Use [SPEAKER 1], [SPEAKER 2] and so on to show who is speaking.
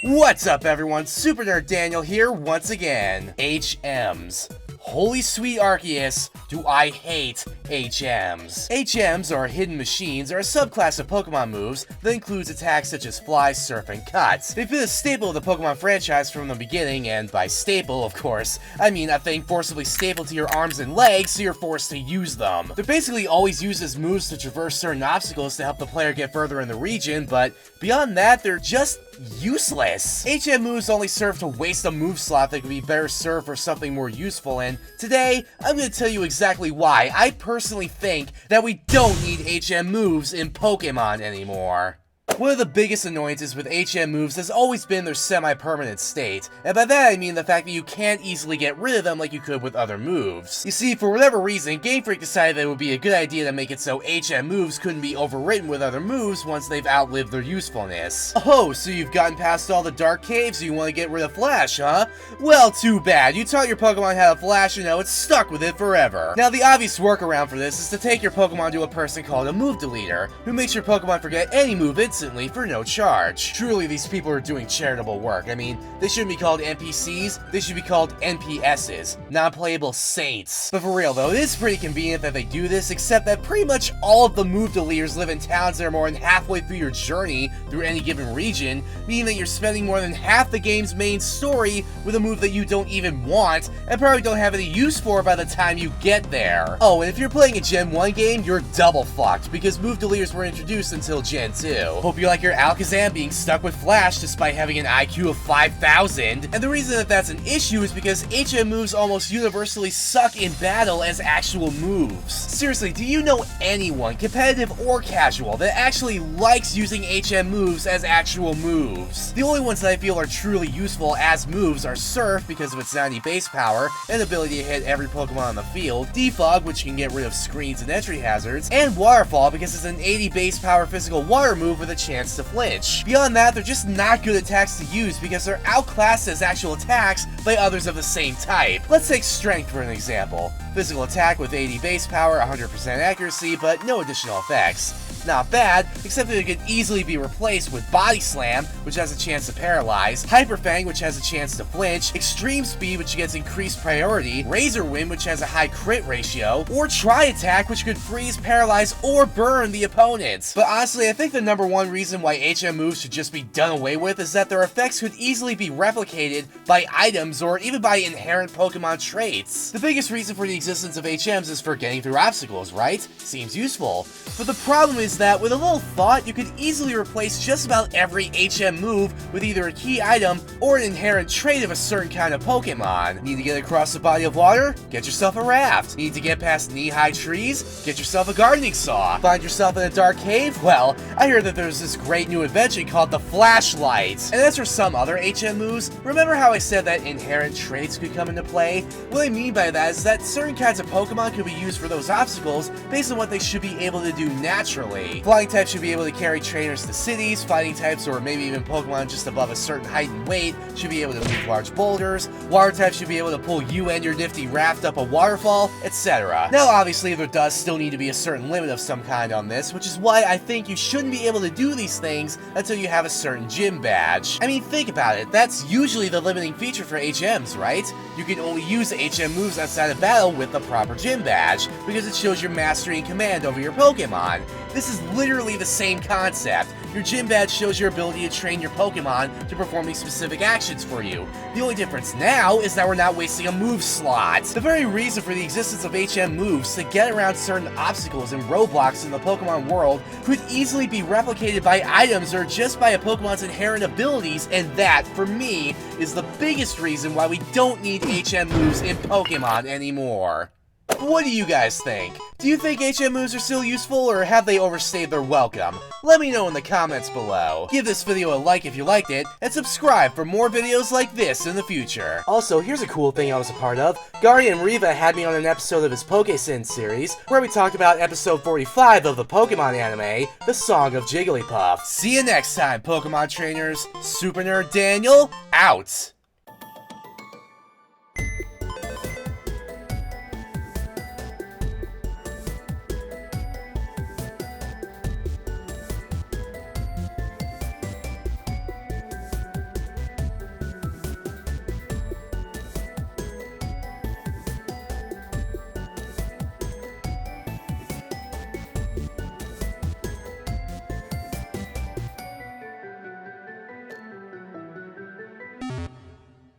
[SPEAKER 1] What's up everyone, Super Nerd Daniel here once again. HMs. Holy sweet Arceus, do I hate HMs. HMs, or hidden machines, are a subclass of Pokemon moves that includes attacks such as Fly, Surf, and Cut. They've been a staple of the Pokemon franchise from the beginning, and by staple, of course, I mean a thing forcibly stapled to your arms and legs so you're forced to use them. They're basically always used as moves to traverse certain obstacles to help the player get further in the region, but beyond that, they're just useless. HM moves only serve to waste a move slot that could be better served for something more useful, and today, I'm going to tell you exactly why I personally think that we don't need HM moves in Pokemon anymore. One of the biggest annoyances with HM moves has always been their semi-permanent state, and by that I mean the fact that you can't easily get rid of them like you could with other moves. You see, for whatever reason, Game Freak decided that it would be a good idea to make it so HM moves couldn't be overwritten with other moves once they've outlived their usefulness. Oh, so you've gotten past all the dark caves so you want to get rid of Flash, huh? Well, too bad. You taught your Pokemon how to Flash and now it's stuck with it forever. Now, the obvious workaround for this is to take your Pokemon to a person called a move deleter, who makes your Pokemon forget any move instantly for no charge. Truly, these people are doing charitable work. I mean, they shouldn't be called NPCs, they should be called NPSs, non-playable saints. But for real though, it is pretty convenient that they do this, except that pretty much all of the move deleters live in towns that are more than halfway through your journey through any given region, meaning that you're spending more than half the game's main story with a move that you don't even want, and probably don't have any use for by the time you get there. Oh, and if you're playing a Gen 1 game, you're double fucked, because move deleters were introduced until Gen 2. Hope you like your Alakazam being stuck with Flash despite having an IQ of 5,000, and the reason that that's an issue is because HM moves almost universally suck in battle as actual moves. Seriously, do you know anyone, competitive or casual, that actually likes using HM moves as actual moves? The only ones that I feel are truly useful as moves are Surf because of its 90 base power and ability to hit every Pokemon on the field, Defog, which can get rid of screens and entry hazards, and Waterfall because it's an 80 base power physical water move with a chance to flinch. Beyond that, they're just not good attacks to use because they're outclassed as actual attacks by others of the same type. Let's take Strength for an example. Physical attack with 80 base power, 100% accuracy, but no additional effects. Not bad, except that it could easily be replaced with Body Slam, which has a chance to paralyze, Hyper Fang, which has a chance to flinch, Extreme Speed, which gets increased priority, Razor Wind, which has a high crit ratio, or Tri Attack, which could freeze, paralyze, or burn the opponent. But honestly, I think the number one reason why HM moves should just be done away with is that their effects could easily be replicated by items or even by inherent Pokemon traits. The biggest reason for the existence of HMs is for getting through obstacles, right? Seems useful. But the problem is that with a little thought, you could easily replace just about every HM move with either a key item or an inherent trait of a certain kind of Pokemon. Need to get across a body of water? Get yourself a raft. Need to get past knee-high trees? Get yourself a gardening saw. Find yourself in a dark cave? Well, I hear that there's this great new invention called the flashlight. And as for some other HM moves, remember how I said that inherent traits could come into play? What I mean by that is that certain kinds of Pokemon could be used for those obstacles based on what they should be able to do naturally. Flying types should be able to carry trainers to cities, fighting types or maybe even Pokemon just above a certain height and weight should be able to move large boulders, water types should be able to pull you and your nifty raft up a waterfall, etc. Now obviously there does still need to be a certain limit of some kind on this, which is why I think you shouldn't be able to do these things until you have a certain gym badge. I mean, think about it, that's usually the limiting feature for HMs, right? You can only use HM moves outside of battle with the proper gym badge, because it shows your mastery and command over your Pokemon. This is literally the same concept. Your gym badge shows your ability to train your Pokemon to perform these specific actions for you. The only difference now is that we're not wasting a move slot. The very reason for the existence of HM moves to get around certain obstacles and roadblocks in the Pokemon world could easily be replicated by items or just by a Pokemon's inherent abilities, and that, for me, is the biggest reason why we don't need HM moves in Pokemon anymore. What do you guys think? Do you think HM moves are still useful, or have they overstayed their welcome? Let me know in the comments below. Give this video a like if you liked it, and subscribe for more videos like this in the future. Also, here's a cool thing I was a part of. Guardian Riva had me on an episode of his PokeSin series, where we talked about episode 45 of the Pokemon anime, The Song of Jigglypuff. See you next time, Pokemon trainers. Super Nerd Daniel, out!